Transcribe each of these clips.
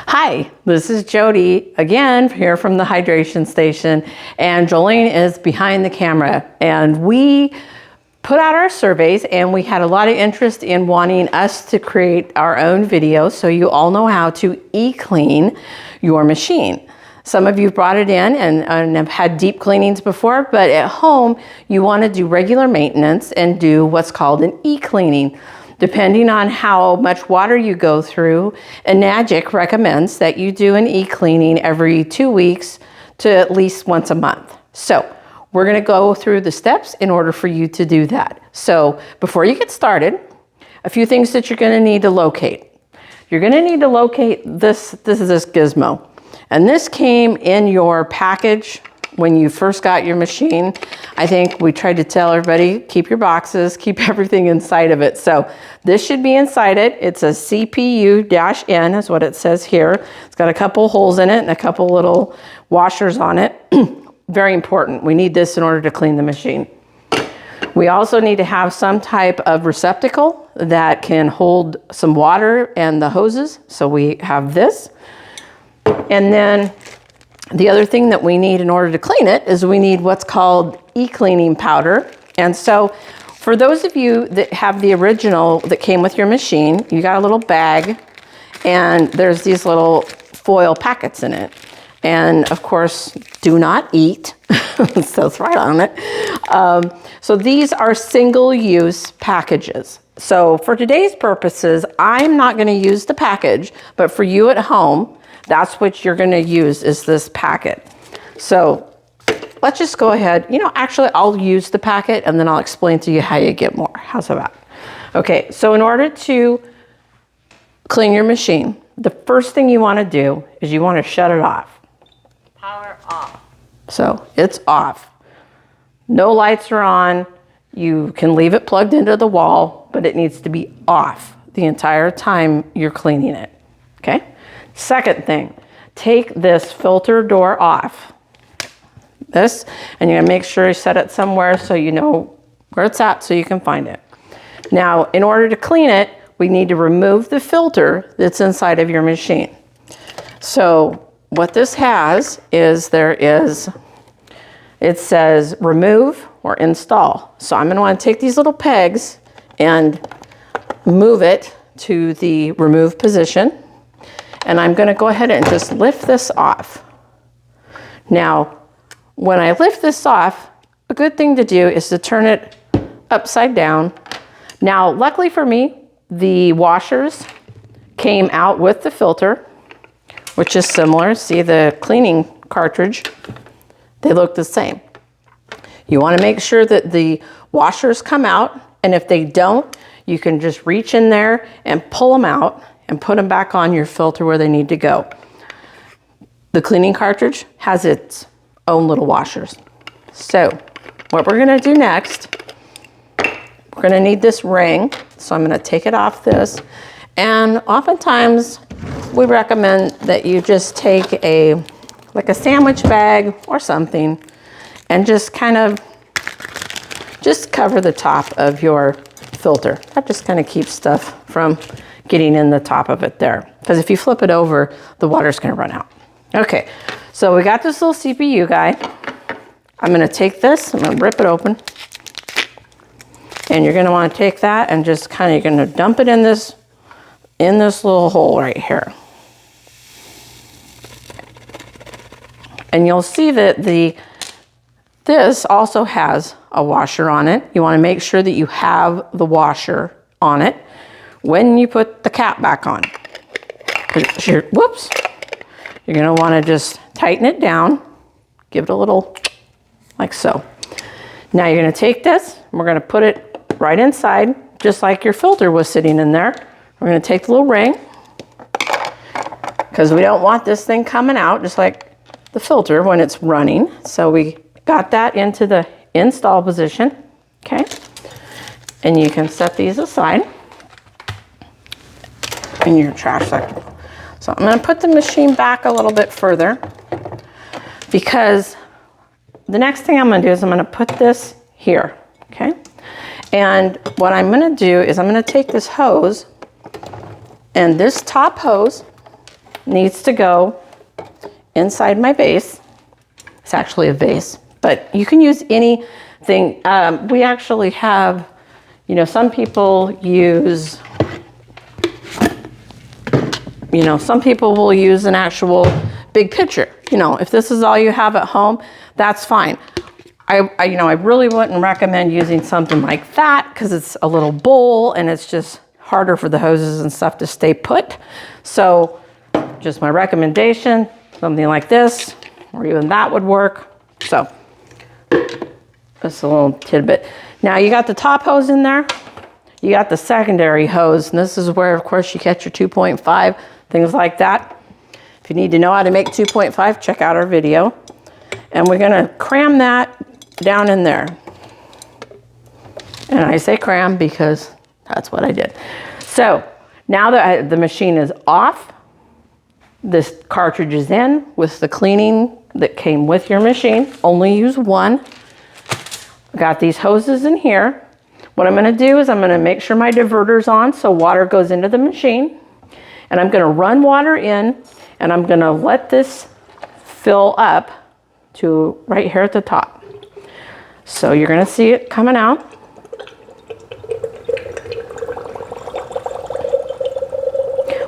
Hi, this is Jody again here from the hydration station, and Jolene is behind the camera. And we put out our surveys and we had a lot of interest in wanting us to create our own videos so you all know how to e-clean your machine. Some of you brought it in and have had deep cleanings before, but at home you want to do regular maintenance and do what's called an e-cleaning. Depending on how much water you go through, Enagic recommends that you do an e-cleaning every 2 weeks to at least once a month. So we're going to go through the steps in order for you to do that. So before you get started, a few things that you're going to need to locate. You're going to need to locate this is this gizmo. And this came in your package when you first got your machine. I think we tried to tell everybody, keep your boxes, keep everything inside of it. So this should be inside it. It's a CPU-N is what it says here. It's got a couple holes in it and a couple little washers on it. Very important. We need this in order to clean the machine. We also need to have some type of receptacle that can hold some water and the hoses. So we have this. And then the other thing that we need in order to clean it is we need what's called e-cleaning powder. And so for those of you that have the original that came with your machine, you got a little bag and there's these little foil packets in it. And of course, do not eat. It says right on it. So these are single-use packages. So for today's purposes, I'm not going to use the package, but for you at home, that's what you're going to use is this packet. So let's just go ahead. Actually, I'll use the packet and then I'll explain to you how you get more. How's that? Okay, so in order to clean your machine, the first thing you want to do is you want to shut it off. Power off. So it's off. No lights are on. You can leave it plugged into the wall, but it needs to be off the entire time you're cleaning it. Okay? Second thing, take this filter door off. This, and you're gonna make sure you set it somewhere so you know where it's at so you can find it. Now, in order to clean it, we need to remove the filter that's inside of your machine. So what this has is it says remove or install. So I'm gonna wanna take these little pegs and move it to the remove position. And I'm going to go ahead and just lift this off. Now, when I lift this off, a good thing to do is to turn it upside down. Now, luckily for me, the washers came out with the filter, which is similar. See the cleaning cartridge? They look the same. You want to make sure that the washers come out, and if they don't, you can just reach in there and pull them out and put them back on your filter where they need to go. The cleaning cartridge has its own little washers. So what we're gonna do next, we're gonna need this ring. So I'm gonna take it off this. And oftentimes we recommend that you just take like a sandwich bag or something and just kind of cover the top of your filter. That just kind of keeps stuff from getting in the top of it there. Because if you flip it over, the water's gonna run out. Okay, so we got this little CPU guy. I'm gonna take this, I'm gonna rip it open. And you're gonna wanna take that and just you're gonna dump it in this little hole right here. And you'll see that this also has a washer on it. You wanna make sure that you have the washer on it when you put the cap back on. Whoops. You're gonna wanna just tighten it down, give it a little, like so. Now you're gonna take this, and we're gonna put it right inside, just like your filter was sitting in there. We're gonna take the little ring, because we don't want this thing coming out, just like the filter when it's running. So we got that into the install position, okay? And you can set these aside in your trash section. So I'm going to put the machine back a little bit further because the next thing I'm going to do is I'm going to put this here, okay? And what I'm going to do is I'm going to take this hose and this top hose needs to go inside my vase. It's actually a vase, but you can use anything. We actually have, you know, some people use, some people will use an actual big pitcher. You know, if this is all you have at home, that's fine. I really wouldn't recommend using something like that because it's a little bowl and it's just harder for the hoses and stuff to stay put. So just my recommendation, something like this, or even that would work. So just a little tidbit. Now you got the top hose in there. You got the secondary hose, and this is where, of course, you catch your 2.5, things like that. If you need to know how to make 2.5, check out our video. And we're gonna cram that down in there. And I say cram because that's what I did. So now that the machine is off, this cartridge is in with the cleaning that came with your machine. Only use one. Got these hoses in here. What I'm gonna do is I'm gonna make sure my diverter's on so water goes into the machine. And I'm gonna run water in and I'm gonna let this fill up to right here at the top. So you're gonna see it coming out.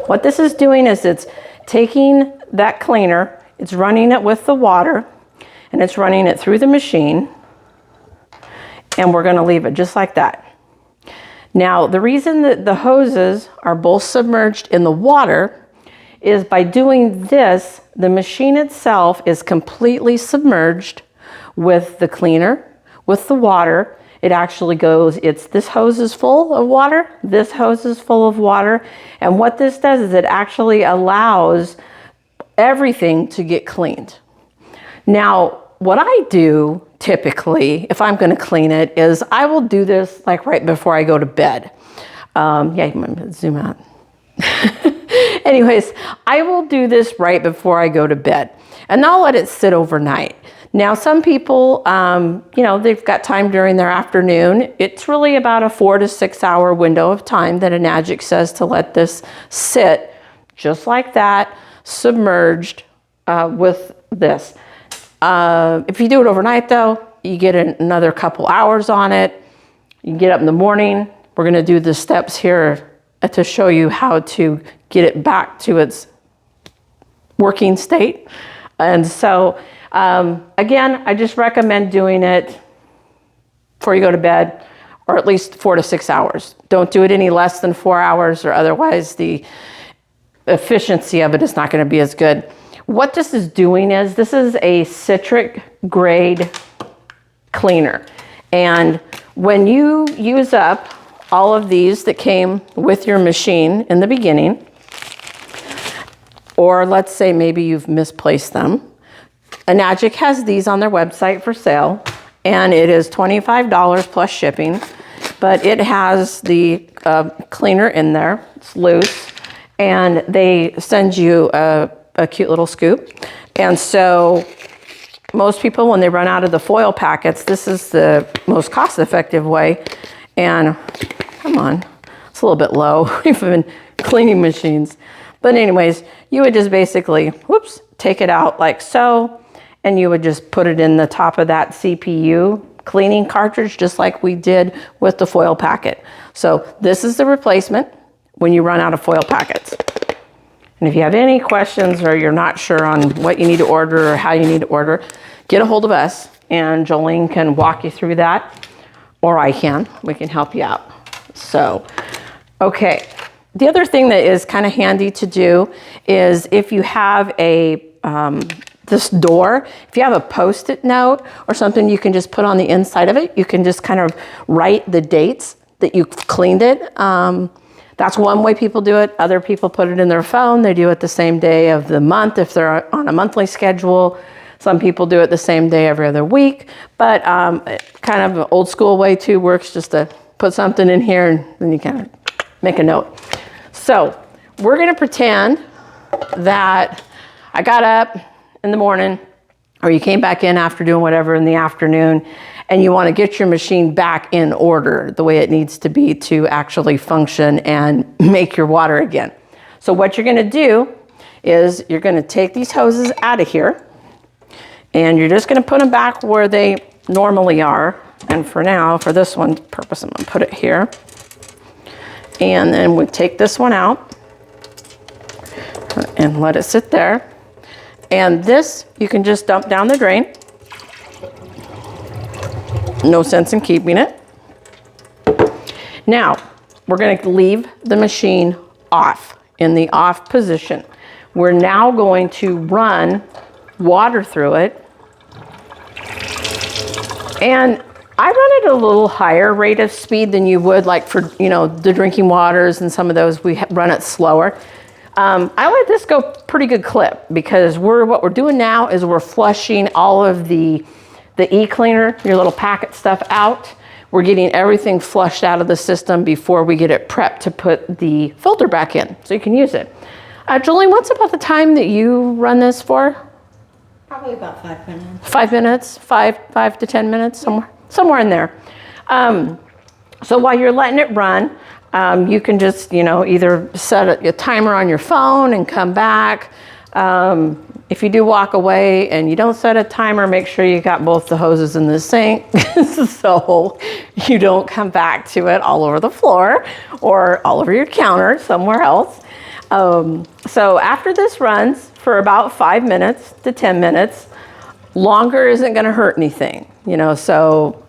What this is doing is it's taking that cleaner, it's running it with the water, and it's running it through the machine, and we're gonna leave it just like that. Now, the reason that the hoses are both submerged in the water is by doing this, the machine itself is completely submerged with the cleaner, with the water. It actually goes, this hose is full of water, this hose is full of water. And what this does is it actually allows everything to get cleaned. Now, what I do typically, if I'm gonna clean it, is I will do this like right before I go to bed. Yeah, you might zoom out. Anyways, I will do this right before I go to bed, and I'll let it sit overnight. Now, some people, they've got time during their afternoon. It's really about a 4 to 6 hour window of time that Enagic says to let this sit just like that, submerged with this. If you do it overnight though, you get another couple hours on it. You can get up in the morning. We're gonna do the steps here to show you how to get it back to its working state. And so, again, I just recommend doing it before you go to bed, or at least 4 to 6 hours. Don't do it any less than 4 hours, or otherwise the efficiency of it is not gonna be as good. What this is doing is, this is a citric grade cleaner. And when you use up all of these that came with your machine in the beginning, or let's say maybe you've misplaced them, Enagic has these on their website for sale, and it is $25 plus shipping, but it has the cleaner in there, it's loose, and they send you a cute little scoop. And so most people, when they run out of the foil packets, this is the most cost-effective way. And come on, it's a little bit low. We've been cleaning machines. But anyways, you would just basically, whoops, take it out like so, and you would just put it in the top of that CPU cleaning cartridge, just like we did with the foil packet. So this is the replacement when you run out of foil packets. And if you have any questions or you're not sure on what you need to order or how you need to order, get a hold of us and Jolene can walk you through that, or I can. We can help you out. So, okay. The other thing that is kind of handy to do is if you have this door, if you have a Post-it note or something you can just put on the inside of it, you can just kind of write the dates that you cleaned it. That's one way people do it. Other people put it in their phone. They do it the same day of the month if they're on a monthly schedule. Some people do it the same day every other week, but kind of an old school way too works, just to put something in here and then you kind of make a note. So we're gonna pretend that I got up in the morning, or you came back in after doing whatever in the afternoon, and you want to get your machine back in order the way it needs to be to actually function and make your water again. So what you're going to do is you're going to take these hoses out of here and you're just going to put them back where they normally are. And for now, for this one's purpose, I'm going to put it here. And then we take this one out and let it sit there. And this, you can just dump down the drain. No sense in keeping it. Now, we're going to leave the machine off, in the off position. We're now going to run water through it. And I run it at a little higher rate of speed than you would like for, you know, the drinking waters and some of those, we run it slower. I let this go pretty good clip because what we're doing now is we're flushing all of the e-cleaner, your little packet stuff out. We're getting everything flushed out of the system before we get it prepped to put the filter back in so you can use it. Jolene, what's about the time that you run this for? Probably about 5 minutes. 5 minutes, 5 to 10 minutes, somewhere in there. So while you're letting it run, you can just, you know, either set a timer on your phone and come back. If you do walk away and you don't set a timer, make sure you got both the hoses in the sink so you don't come back to it all over the floor or all over your counter somewhere else. So after this runs for about 5 minutes to 10 minutes, longer isn't going to hurt anything, you know, so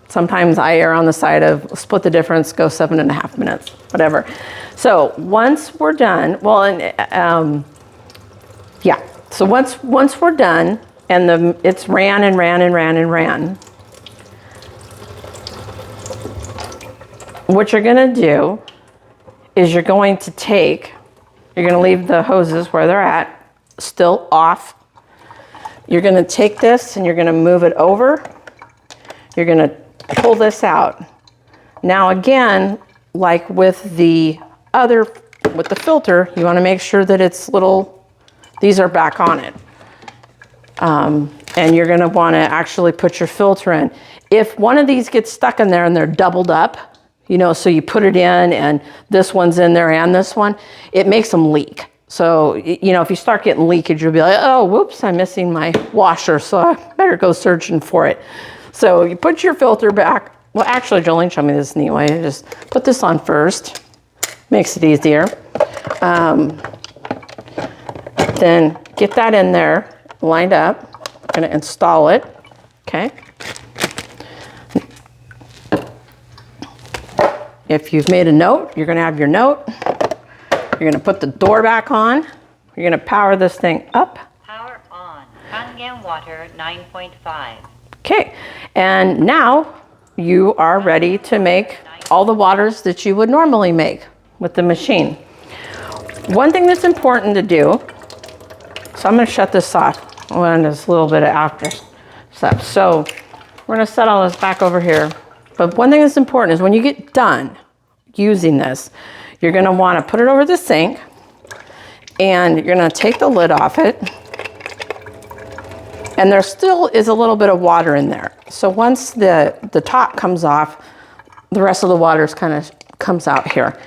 sometimes I err on the side of split the difference, go 7.5 minutes, whatever. So once we're done, well, and yeah. So once we're done and it's ran and ran and ran and ran, what you're going to do is you're going to leave the hoses where they're at, still off. You're going to take this and you're going to move it over. You're going to pull this out. Now again, like with the filter, you want to make sure that it's these are back on it. And you're going to want to actually put your filter in. If one of these gets stuck in there and they're doubled up, you know, so you put it in and this one's in there and this one, it makes them leak. So, you know, if you start getting leakage, you'll be like, oh, whoops, I'm missing my washer, so I better go searching for it. So you put your filter back. Well, actually, Jolene showed me this neat way. Just put this on first. Makes it easier. Then get that in there, lined up. I'm going to install it. Okay. If you've made a note, you're going to have your note. You're going to put the door back on. You're going to power this thing up. Power on. Kangen water 9.5. Okay. And now you are ready to make all the waters that you would normally make with the machine. One thing that's important to do, so I'm going to shut this off when there's a little bit of after stuff. So we're going to set all this back over here. But one thing that's important is when you get done using this, you're going to want to put it over the sink and you're going to take the lid off it. And there still is a little bit of water in there. So once the top comes off, the rest of the water kind of comes out here.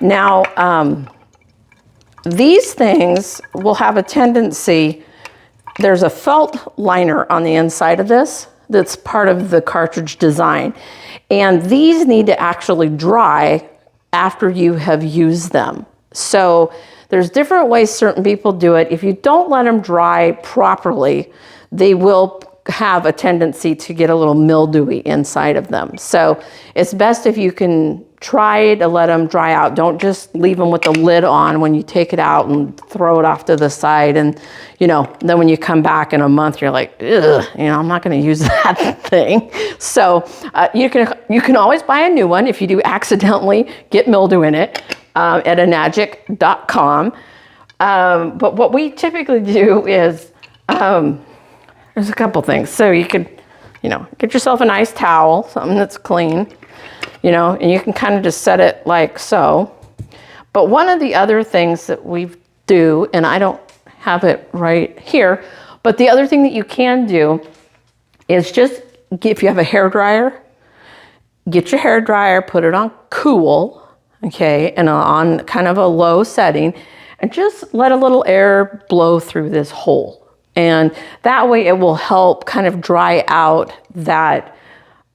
Now, these things will have a tendency, there's a felt liner on the inside of this that's part of the cartridge design. And these need to actually dry after you have used them. So there's different ways certain people do it. If you don't let them dry properly, they will have a tendency to get a little mildewy inside of them. So it's best if you can try to let them dry out. Don't just leave them with the lid on when you take it out and throw it off to the side. And, you know, then when you come back in a month, you're like, ugh, you know, I'm not going to use that thing. So you can always buy a new one if you do accidentally get mildew in it at enagic.com. But what we typically do is, there's a couple things. So you could, you know, get yourself a nice towel, something that's clean, you know, and you can kind of just set it like so. But one of the other things that we do, and I don't have it right here, but the other thing that you can do is just, if you have a hair dryer, get your hair dryer, put it on cool, okay, and on kind of a low setting, and just let a little air blow through this hole. And that way it will help kind of dry out that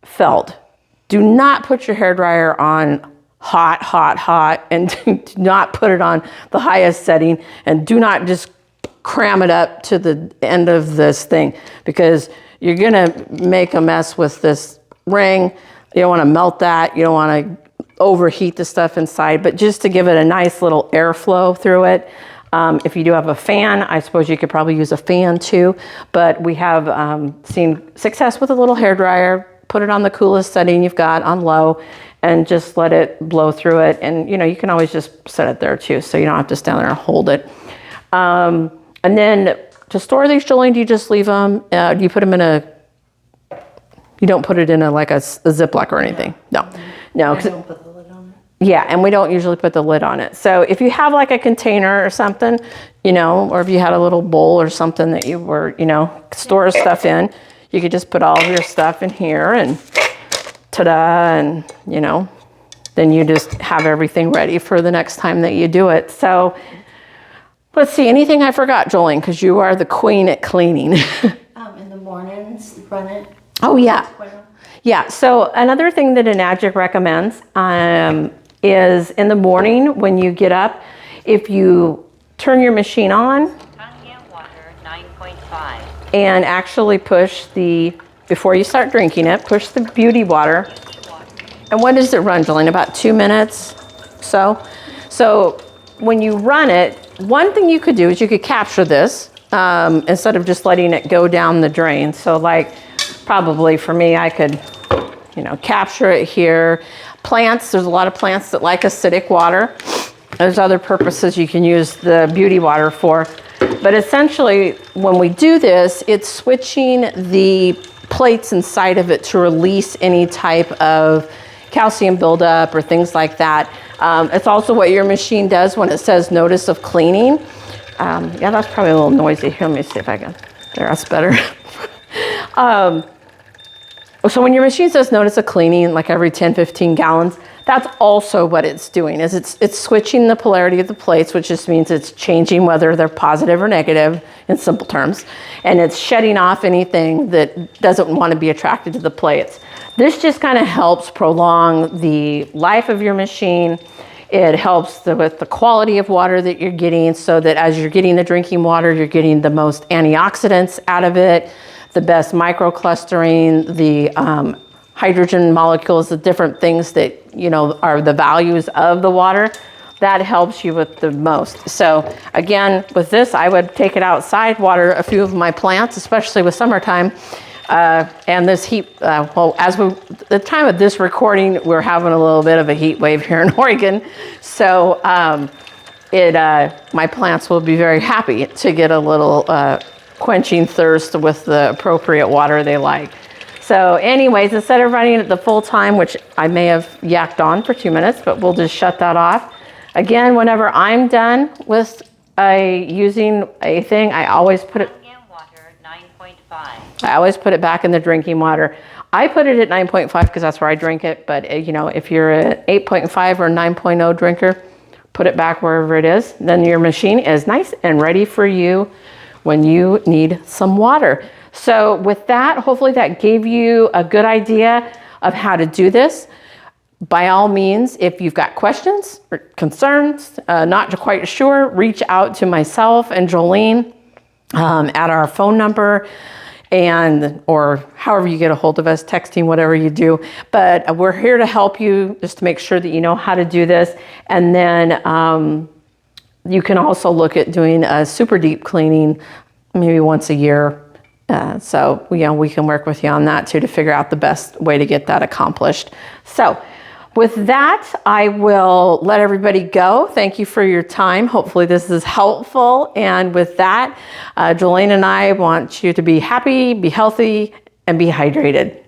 felt. Do not put your hairdryer on hot, hot, hot, and do not put it on the highest setting, and do not just cram it up to the end of this thing, because you're gonna make a mess with this ring. You don't wanna melt that. You don't wanna overheat the stuff inside, but just to give it a nice little airflow through it. If you do have a fan, I suppose you could probably use a fan too, but we have seen success with a little hairdryer. Put it on the coolest setting you've got on low, and just let it blow through it. And you can always just set it there too, so you don't have to stand there and hold it. And then to store these, Jolene, do you just leave them? Do you put them in you don't put it in like a Ziploc or anything? No. I don't put the lid on it. Yeah, and we don't usually put the lid on it. So if you have like a container or something, or if you had a little bowl or something that you were, store stuff in, you could just put all of your stuff in here, and ta-da, and then you just have everything ready for the next time that you do it. So let's see, anything I forgot, Jolene, because you are the queen at cleaning. In the mornings, run it. Oh yeah. Yeah, so another thing that Enagic recommends is in the morning when you get up, if you turn your machine on, Kangen water 9.5. and actually push before you start drinking it, push the beauty water. And what does it run, Jolene? About 2 minutes? So when you run it, one thing you could do is you could capture this instead of just letting it go down the drain. So like probably for me, I could, capture it here. Plants, there's a lot of plants that like acidic water. There's other purposes you can use the beauty water for. But essentially, when we do this, it's switching the plates inside of it to release any type of calcium buildup or things like that. It's also what your machine does when it says notice of cleaning. Yeah, that's probably a little noisy. Here, let me see if I can. There, that's better. So when your machine says notice of cleaning, like every 10, 15 gallons, that's also what it's doing, is it's switching the polarity of the plates, which just means it's changing whether they're positive or negative in simple terms. And it's shedding off anything that doesn't want to be attracted to the plates. This just kind of helps prolong the life of your machine. It helps with the quality of water that you're getting, so that as you're getting the drinking water, you're getting the most antioxidants out of it, the best microclustering, the hydrogen molecules, the different things that, are the values of the water. That helps you with the most. So again, with this, I would take it outside, water a few of my plants, especially with summertime. And this heat, the time of this recording, we're having a little bit of a heat wave here in Oregon. So my plants will be very happy to get a little quenching thirst with the appropriate water they like. So anyways, instead of running it the full time, which I may have yacked on for 2 minutes, but we'll just shut that off. Again, whenever I'm done with using a thing, I always put it, Water 9.5. I always put it back in the drinking water. I put it at 9.5 because that's where I drink it. But if you're an 8.5 or 9.0 drinker, put it back wherever it is. Then your machine is nice and ready for you when you need some water. So with that, hopefully that gave you a good idea of how to do this. By all means, if you've got questions or concerns, not quite sure, reach out to myself and Jolene at our phone number, or however you get a hold of us, texting, whatever you do. But we're here to help you, just to make sure that you know how to do this. And then you can also look at doing a super deep cleaning maybe once a year. So we can work with you on that too, to figure out the best way to get that accomplished. So with that, I will let everybody go. Thank you for your time. Hopefully this is helpful. And with that, Jolene and I want you to be happy, be healthy, and be hydrated.